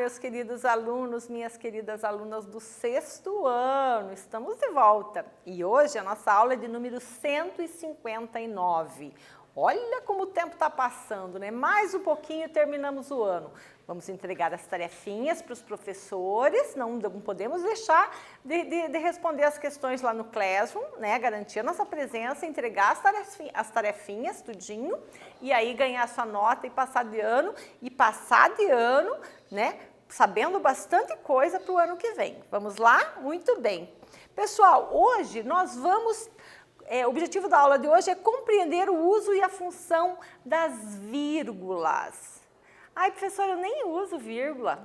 meus queridos alunos, minhas queridas alunas do 6º ano, estamos de volta. E hoje a nossa aula é de número 159. Olha como o tempo está passando, né? Mais um pouquinho e terminamos o ano. Vamos entregar as tarefinhas para os professores, não podemos deixar de responder as questões lá no Classroom, né? Garantir a nossa presença, entregar as tarefinhas, tudinho, e aí ganhar a sua nota e passar de ano, né? Sabendo bastante coisa para o ano que vem. Vamos lá? Muito bem. Pessoal, hoje nós vamos... o objetivo da aula de hoje é compreender o uso e a função das vírgulas. Ai, professora, eu nem uso vírgula,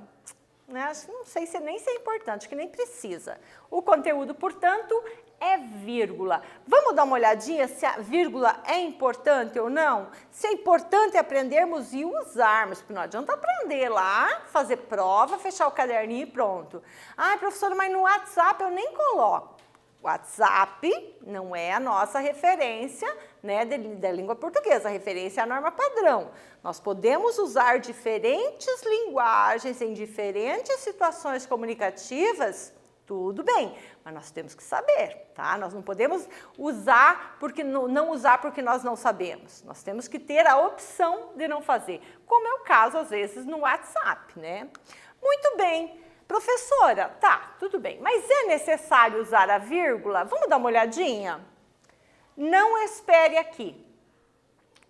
né? Não sei se nem é importante, acho que nem precisa. O conteúdo, portanto, é vírgula. Vamos dar uma olhadinha se a vírgula é importante ou não? Se é importante aprendermos e usarmos, porque não adianta aprender lá, fazer prova, fechar o caderninho e pronto. Ai, professora, mas no WhatsApp eu nem coloco. WhatsApp não é a nossa referência, né, da língua portuguesa, a referência é a norma padrão. Nós podemos usar diferentes linguagens em diferentes situações comunicativas, tudo bem, mas nós temos que saber, tá? Nós não podemos usar não usar porque nós não sabemos. Nós temos que ter a opção de não fazer, como é o caso às vezes no WhatsApp, né? Muito bem. Professora, tá, tudo bem, mas é necessário usar a vírgula? Vamos dar uma olhadinha? Não espere aqui.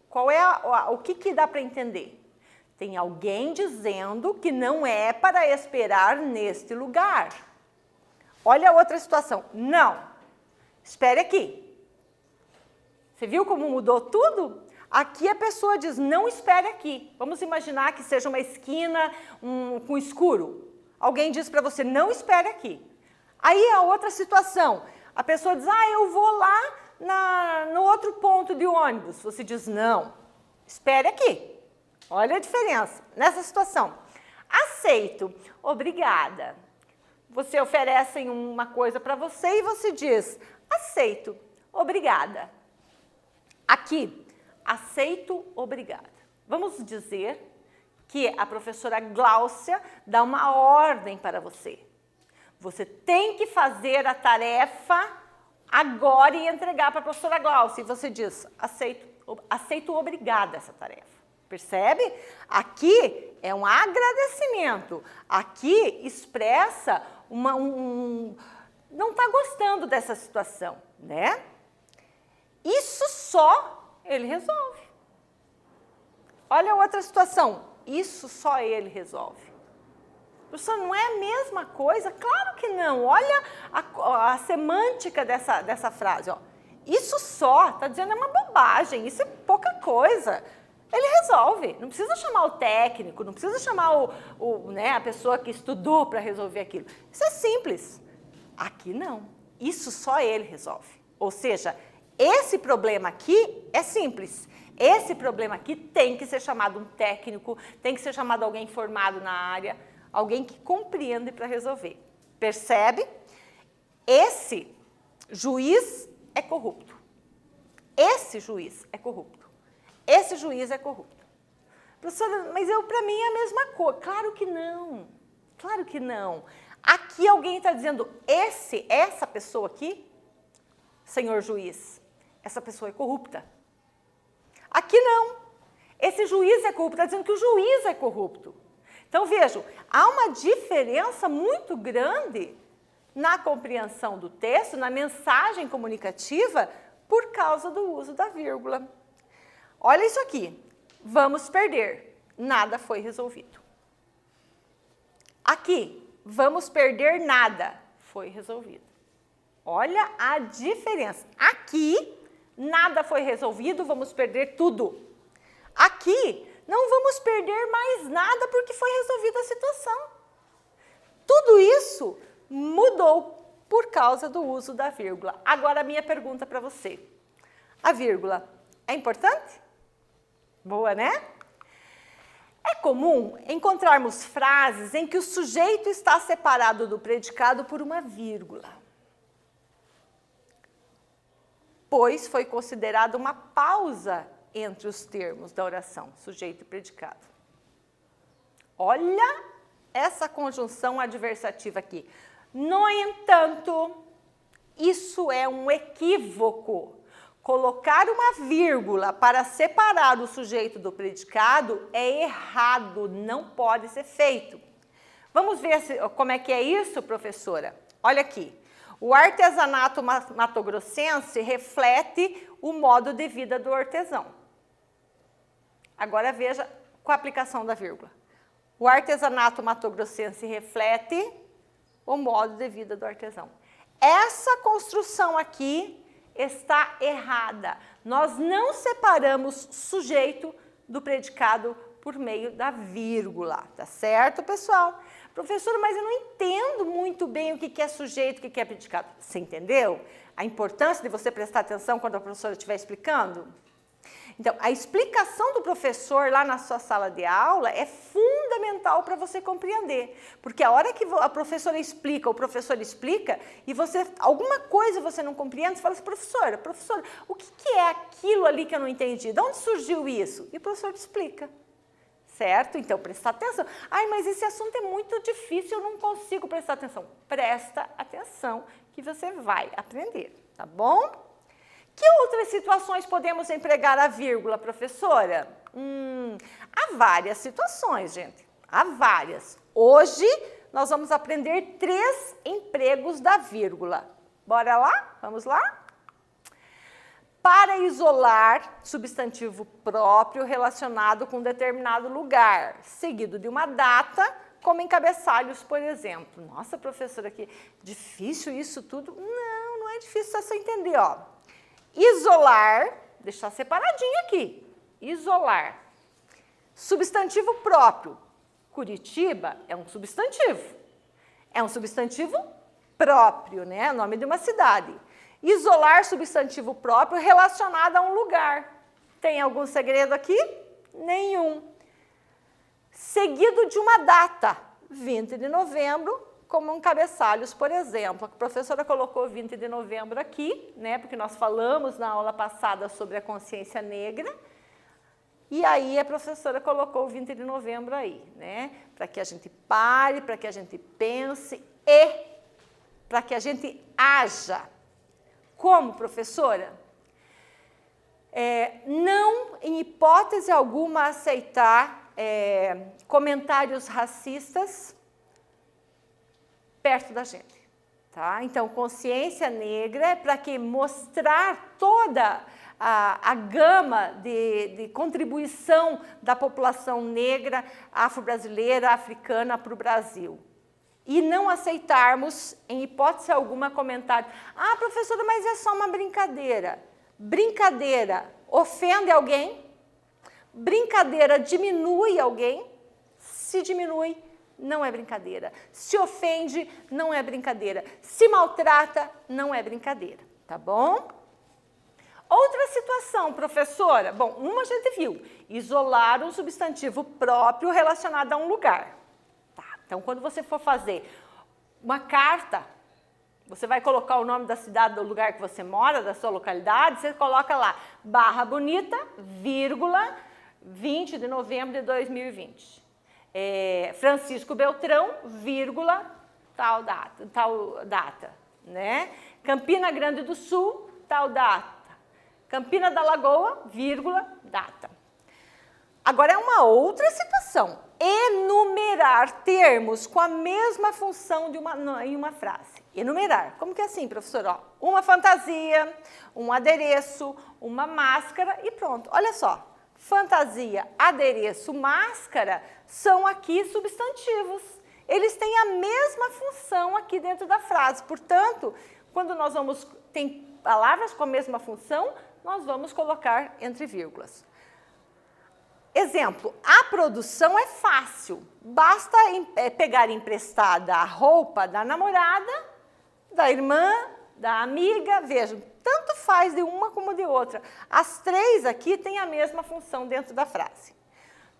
Qual é o que dá para entender? Tem alguém dizendo que não é para esperar neste lugar. Olha a outra situação. Não, espere aqui. Você viu como mudou tudo? Aqui a pessoa diz, não espere aqui. Vamos imaginar que seja uma esquina com escuro. Alguém diz para você, não espere aqui. Aí a outra situação, a pessoa diz, eu vou lá no outro ponto de ônibus. Você diz, não, espere aqui. Olha a diferença nessa situação. Aceito, obrigada. Você oferece uma coisa para você e você diz, aceito, obrigada. Aqui, aceito, obrigada. Vamos dizer que a professora Gláucia dá uma ordem para você. Você tem que fazer a tarefa agora e entregar para a professora Gláucia. E você diz, aceito obrigada essa tarefa. Percebe? Aqui é um agradecimento. Aqui expressa não está gostando dessa situação, né? Isso só ele resolve. Olha a outra situação. Isso só ele resolve. Professor, não é a mesma coisa? Claro que não. Olha a semântica dessa frase. Ó. Isso só, está dizendo, é uma bobagem, isso é pouca coisa. Ele resolve. Não precisa chamar o técnico, não precisa chamar né, a pessoa que estudou para resolver aquilo. Isso é simples. Aqui não. Isso só ele resolve. Ou seja, esse problema aqui é simples. Esse problema aqui tem que ser chamado um técnico, tem que ser chamado alguém formado na área, alguém que compreende para resolver. Percebe? Esse juiz é corrupto. Esse juiz é corrupto. Esse juiz é corrupto. Professora, mas para mim é a mesma coisa. Claro que não. Claro que não. Aqui alguém está dizendo, essa pessoa aqui, senhor juiz, essa pessoa é corrupta. Aqui não. Esse juiz é corrupto, está dizendo que o juiz é corrupto. Então, vejam, há uma diferença muito grande na compreensão do texto, na mensagem comunicativa, por causa do uso da vírgula. Olha isso aqui. Vamos perder. Nada foi resolvido. Aqui, vamos perder nada. Foi resolvido. Olha a diferença. Aqui, nada foi resolvido, vamos perder tudo. Aqui, não vamos perder mais nada porque foi resolvida a situação. Tudo isso mudou por causa do uso da vírgula. Agora, a minha pergunta para você. A vírgula é importante? Boa, né? É comum encontrarmos frases em que o sujeito está separado do predicado por uma vírgula, pois foi considerada uma pausa entre os termos da oração, sujeito e predicado. Olha essa conjunção adversativa aqui. No entanto, isso é um equívoco. Colocar uma vírgula para separar o sujeito do predicado é errado, não pode ser feito. Vamos ver como é que é isso, professora? Olha aqui. O artesanato matogrossense reflete o modo de vida do artesão. Agora veja com a aplicação da vírgula. O artesanato matogrossense reflete o modo de vida do artesão. Essa construção aqui está errada. Nós não separamos sujeito do predicado por meio da vírgula, tá certo, pessoal? Professora, mas eu não entendo muito bem o que é sujeito, o que é predicado. Você entendeu? A importância de você prestar atenção quando a professora estiver explicando? Então, a explicação do professor lá na sua sala de aula é fundamental para você compreender. Porque a hora que a professora explica, o professor explica, e você, alguma coisa você não compreende, você fala assim, professora, o que é aquilo ali que eu não entendi? De onde surgiu isso? E o professor explica. Certo? Então, prestar atenção. Ai, mas esse assunto é muito difícil, eu não consigo prestar atenção. Presta atenção que você vai aprender, tá bom? Que outras situações podemos empregar a vírgula, professora? Há várias situações, gente. Há várias. Hoje, nós vamos aprender 3 empregos da vírgula. Bora lá? Vamos lá? Para isolar substantivo próprio relacionado com determinado lugar, seguido de uma data, como em cabeçalhos, por exemplo. Nossa, professora, que difícil isso tudo. Não, não é difícil, é só entender, ó. Isolar, deixar separadinho aqui. Isolar. Substantivo próprio. Curitiba é um substantivo. É um substantivo próprio, né? Nome de uma cidade. Isolar substantivo próprio relacionado a um lugar. Tem algum segredo aqui? Nenhum. Seguido de uma data, 20 de novembro, como um cabeçalhos, por exemplo. A professora colocou 20 de novembro aqui, né, porque nós falamos na aula passada sobre a consciência negra, e aí a professora colocou 20 de novembro aí, né, para que a gente pare, para que a gente pense e para que a gente haja. Como, professora? Não, em hipótese alguma, aceitar comentários racistas perto da gente. Tá? Então, consciência negra é para que mostrar toda a gama de contribuição da população negra, afro-brasileira, africana para o Brasil. E não aceitarmos, em hipótese alguma, comentário. Ah, professora, mas é só uma brincadeira. Brincadeira ofende alguém? Brincadeira diminui alguém? Se diminui, não é brincadeira. Se ofende, não é brincadeira. Se maltrata, não é brincadeira. Tá bom? Outra situação, professora. Bom, uma a gente viu. Isolar um substantivo próprio relacionado a um lugar. Então, quando você for fazer uma carta, você vai colocar o nome da cidade, do lugar que você mora, da sua localidade, você coloca lá, Barra Bonita, vírgula, 20 de novembro de 2020. Francisco Beltrão, vírgula, tal data, né? Campina Grande do Sul, tal data. Campina da Lagoa, vírgula, data. Agora, é uma outra situação. Enumerar termos com a mesma função em uma frase. Enumerar. Como que é assim, professor? Ó, uma fantasia, um adereço, uma máscara e pronto. Olha só. Fantasia, adereço, máscara são aqui substantivos. Eles têm a mesma função aqui dentro da frase. Portanto, quando nós tem palavras com a mesma função, nós vamos colocar entre vírgulas. Exemplo, a produção é fácil, basta pegar emprestada a roupa da namorada, da irmã, da amiga, vejam, tanto faz de uma como de outra. As 3 aqui têm a mesma função dentro da frase.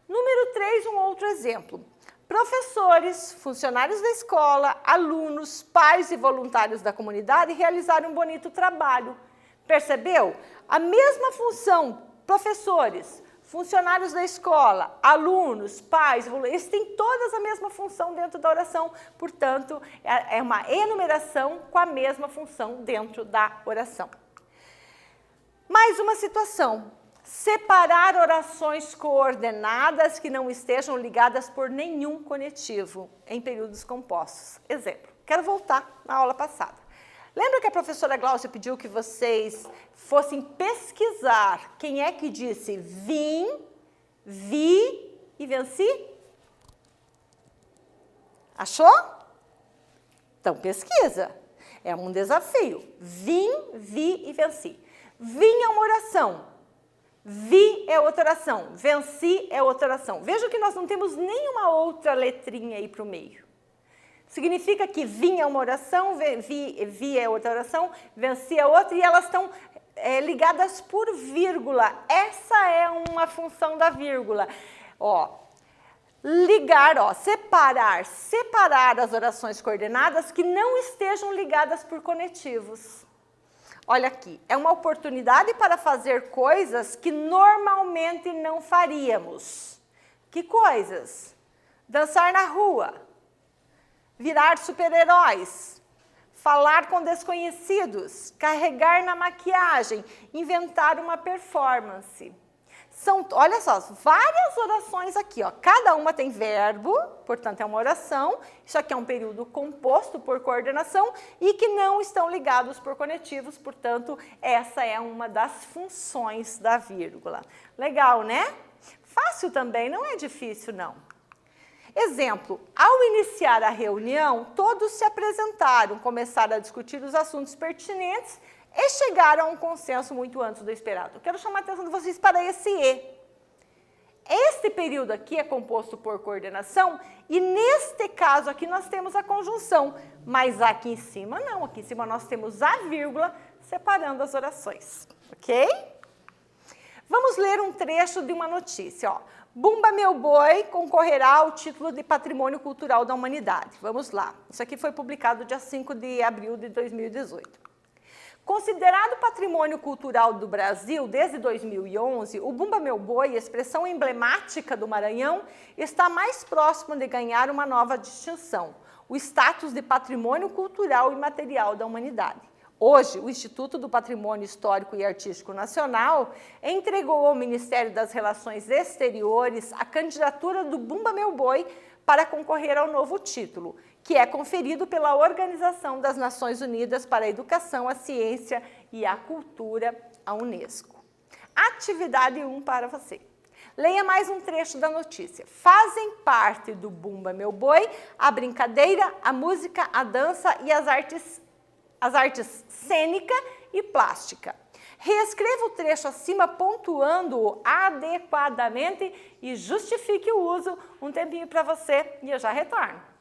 Número 3, um outro exemplo. Professores, funcionários da escola, alunos, pais e voluntários da comunidade realizaram um bonito trabalho. Percebeu? A mesma função, professores, funcionários da escola, alunos, pais, eles têm todas a mesma função dentro da oração, portanto, é uma enumeração com a mesma função dentro da oração. Mais uma situação, separar orações coordenadas que não estejam ligadas por nenhum conectivo em períodos compostos. Exemplo, quero voltar na aula passada. Lembra que a professora Gláucia pediu que vocês fossem pesquisar quem é que disse vim, vi e venci? Achou? Então pesquisa. É um desafio. Vim, vi e venci. Vim é uma oração. Vi é outra oração. Venci é outra oração. Veja que nós não temos nenhuma outra letrinha aí para o meio. Significa que vim é uma oração, vi é outra oração, venci é outra, e elas estão ligadas por vírgula. Essa é uma função da vírgula. Ó, ligar, ó, separar as orações coordenadas que não estejam ligadas por conectivos. Olha aqui, é uma oportunidade para fazer coisas que normalmente não faríamos. Que coisas? Dançar na rua. Virar super-heróis, falar com desconhecidos, carregar na maquiagem, inventar uma performance. São, olha só, várias orações aqui, ó. Cada uma tem verbo, portanto é uma oração. Isso aqui é um período composto por coordenação e que não estão ligados por conectivos, portanto essa é uma das funções da vírgula. Legal, né? Fácil também, não é difícil não. Exemplo, ao iniciar a reunião, todos se apresentaram, começaram a discutir os assuntos pertinentes e chegaram a um consenso muito antes do esperado. Quero chamar a atenção de vocês para esse E. Este período aqui é composto por coordenação e neste caso aqui nós temos a conjunção, mas aqui em cima não, aqui em cima nós temos a vírgula separando as orações, ok? Vamos ler um trecho de uma notícia, ó. Bumba Meu Boi concorrerá ao título de Patrimônio Cultural da Humanidade. Vamos lá. Isso aqui foi publicado dia 5 de abril de 2018. Considerado patrimônio cultural do Brasil desde 2011, o Bumba Meu Boi, expressão emblemática do Maranhão, está mais próximo de ganhar uma nova distinção, o status de Patrimônio Cultural e Material da Humanidade. Hoje, o Instituto do Patrimônio Histórico e Artístico Nacional entregou ao Ministério das Relações Exteriores a candidatura do Bumba Meu Boi para concorrer ao novo título, que é conferido pela Organização das Nações Unidas para a Educação, a Ciência e a Cultura, a Unesco. Atividade 1 para você. Leia mais um trecho da notícia. Fazem parte do Bumba Meu Boi a brincadeira, a música, a dança e as artes cênica e plástica. Reescreva o trecho acima pontuando-o adequadamente e justifique o uso. Um tempinho para você e eu já retorno.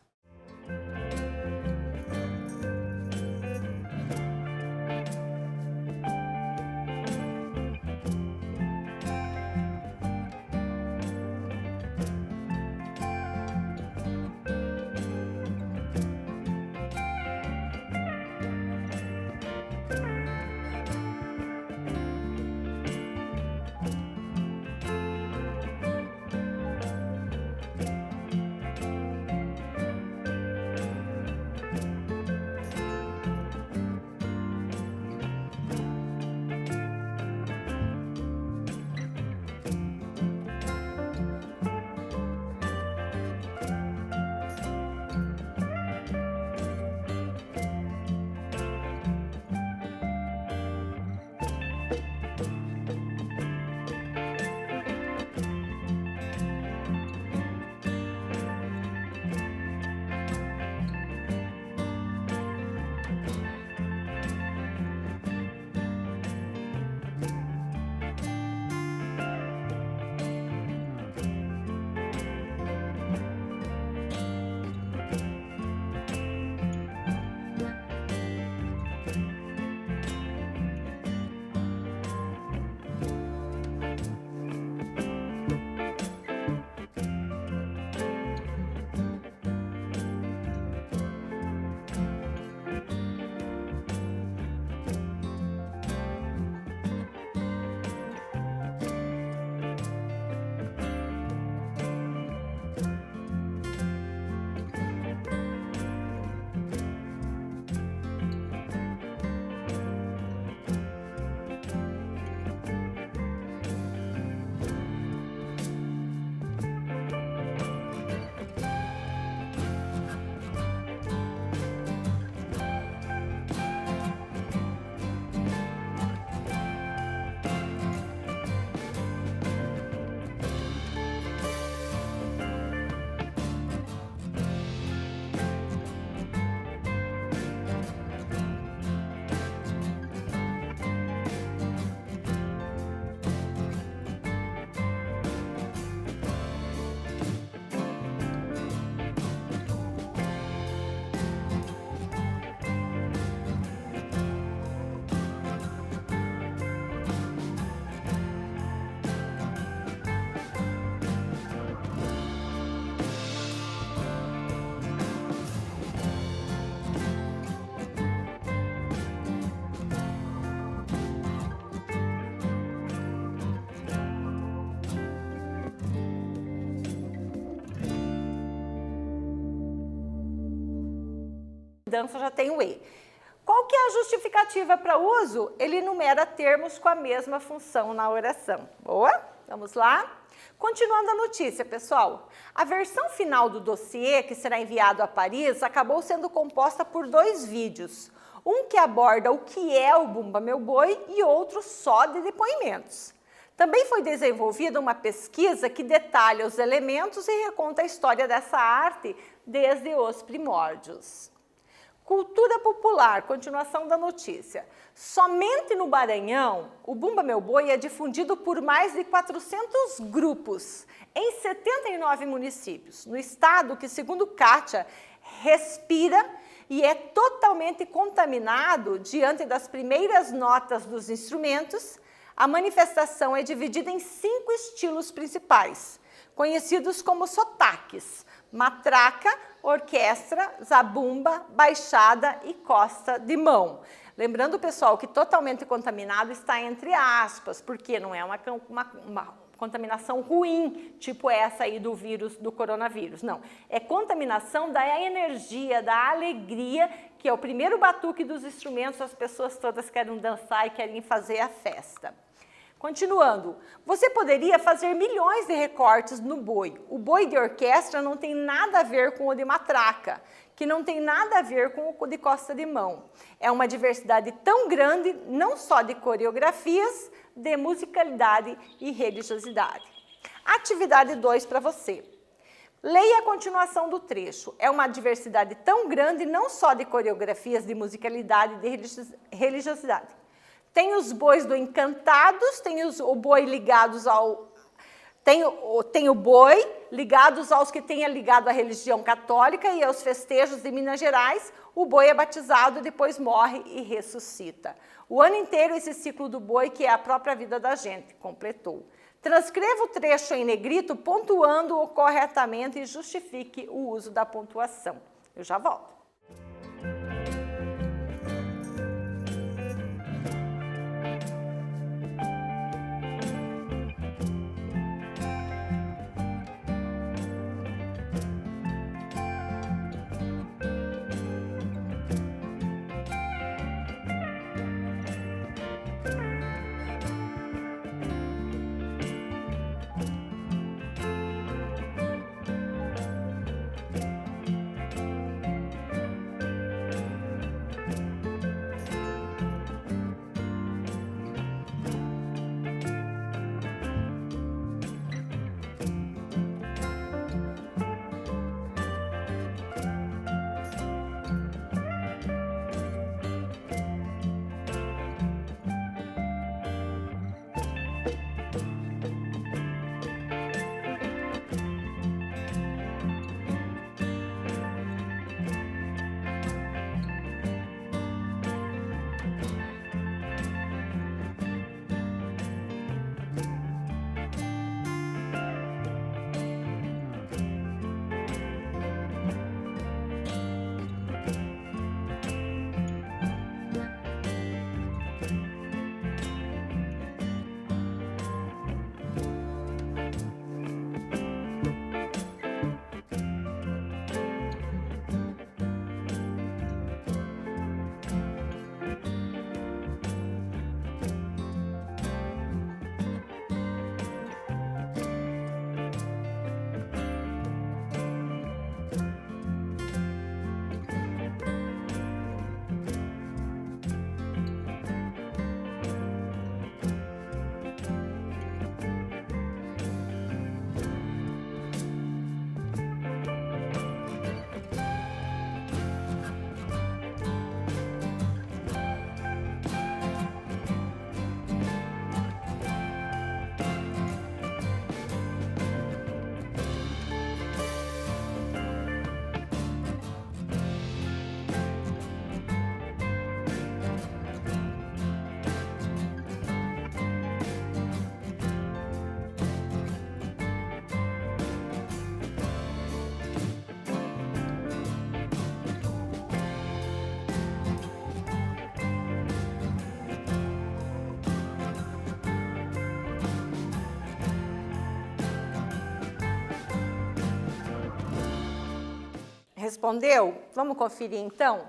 dança já tem o E. Qual que é a justificativa para uso? Ele enumera termos com a mesma função na oração. Boa? Vamos lá? Continuando a notícia, pessoal. A versão final do dossiê, que será enviado a Paris, acabou sendo composta por 2 vídeos. Um que aborda o que é o Bumba Meu Boi e outro só de depoimentos. Também foi desenvolvida uma pesquisa que detalha os elementos e reconta a história dessa arte desde os primórdios. Cultura popular, continuação da notícia. Somente no Maranhão, o Bumba Meu Boi é difundido por mais de 400 grupos, em 79 municípios, no estado que, segundo Kátia, respira e é totalmente contaminado diante das primeiras notas dos instrumentos. A manifestação é dividida em 5 estilos principais, conhecidos como sotaques: matraca, orquestra, zabumba, baixada e costa de mão. Lembrando, pessoal, que totalmente contaminado está entre aspas, porque não é uma contaminação ruim, tipo essa aí do vírus, do coronavírus. Não, é contaminação da energia, da alegria, que é o primeiro batuque dos instrumentos, as pessoas todas querem dançar e querem fazer a festa. Continuando, você poderia fazer milhões de recortes no boi. O boi de orquestra não tem nada a ver com o de matraca, que não tem nada a ver com o de costa de mão. É uma diversidade tão grande, não só de coreografias, de musicalidade e religiosidade. Atividade 2 para você. Leia a continuação do trecho. É uma diversidade tão grande, não só de coreografias, de musicalidade e de religiosidade. Tem os bois do Encantados, tem o boi ligados ao... Tem o boi ligados aos que tenha ligado à religião católica e aos festejos de Minas Gerais. O boi é batizado, depois morre e ressuscita. O ano inteiro esse ciclo do boi, que é a própria vida da gente, completou. Transcreva o trecho em negrito, pontuando-o corretamente e justifique o uso da pontuação. Eu já volto. Respondeu? Vamos conferir então?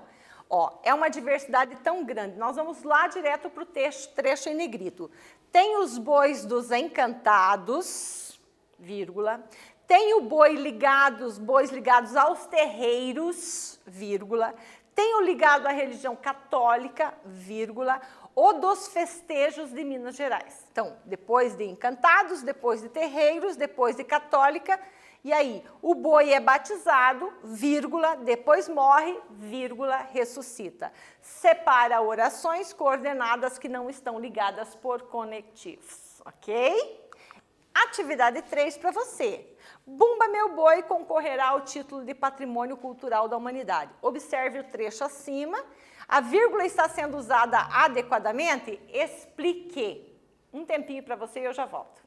Ó, é uma diversidade tão grande. Nós vamos lá direto para o trecho em negrito. Tem os bois dos encantados, vírgula. Tem o bois ligados aos terreiros, vírgula. Tem o ligado à religião católica, vírgula. O dos festejos de Minas Gerais. Então, depois de encantados, depois de terreiros, depois de católica. E aí, o boi é batizado, vírgula, depois morre, vírgula, ressuscita. Separa orações coordenadas que não estão ligadas por conectivos, ok? Atividade 3 para você. Bumba Meu Boi concorrerá ao título de Patrimônio Cultural da Humanidade. Observe o trecho acima. A vírgula está sendo usada adequadamente? Explique. Um tempinho para você e eu já volto.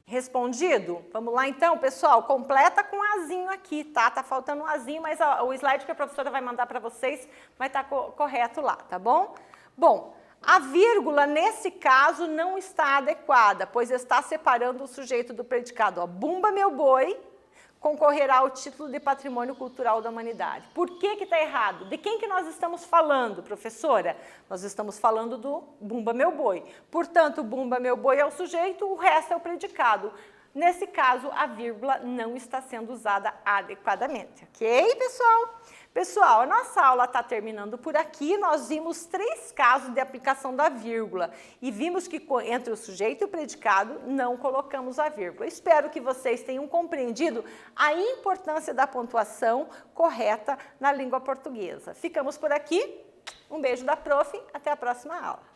Respondido? Vamos lá então, pessoal, completa com azinho aqui, tá? Tá faltando um azinho, mas o slide que a professora vai mandar para vocês vai estar correto lá, tá bom? Bom, a vírgula, nesse caso, não está adequada, pois está separando o sujeito do predicado. Ó, Bumba Meu Boi concorrerá ao título de Patrimônio Cultural da Humanidade. Por que que está errado? De quem que nós estamos falando, professora? Nós estamos falando do Bumba Meu Boi. Portanto, Bumba Meu Boi é o sujeito, o resto é o predicado. Nesse caso, a vírgula não está sendo usada adequadamente, ok, pessoal? Pessoal, a nossa aula está terminando por aqui. Nós vimos 3 casos de aplicação da vírgula e vimos que entre o sujeito e o predicado não colocamos a vírgula. Espero que vocês tenham compreendido a importância da pontuação correta na língua portuguesa. Ficamos por aqui. Um beijo da prof. Até a próxima aula.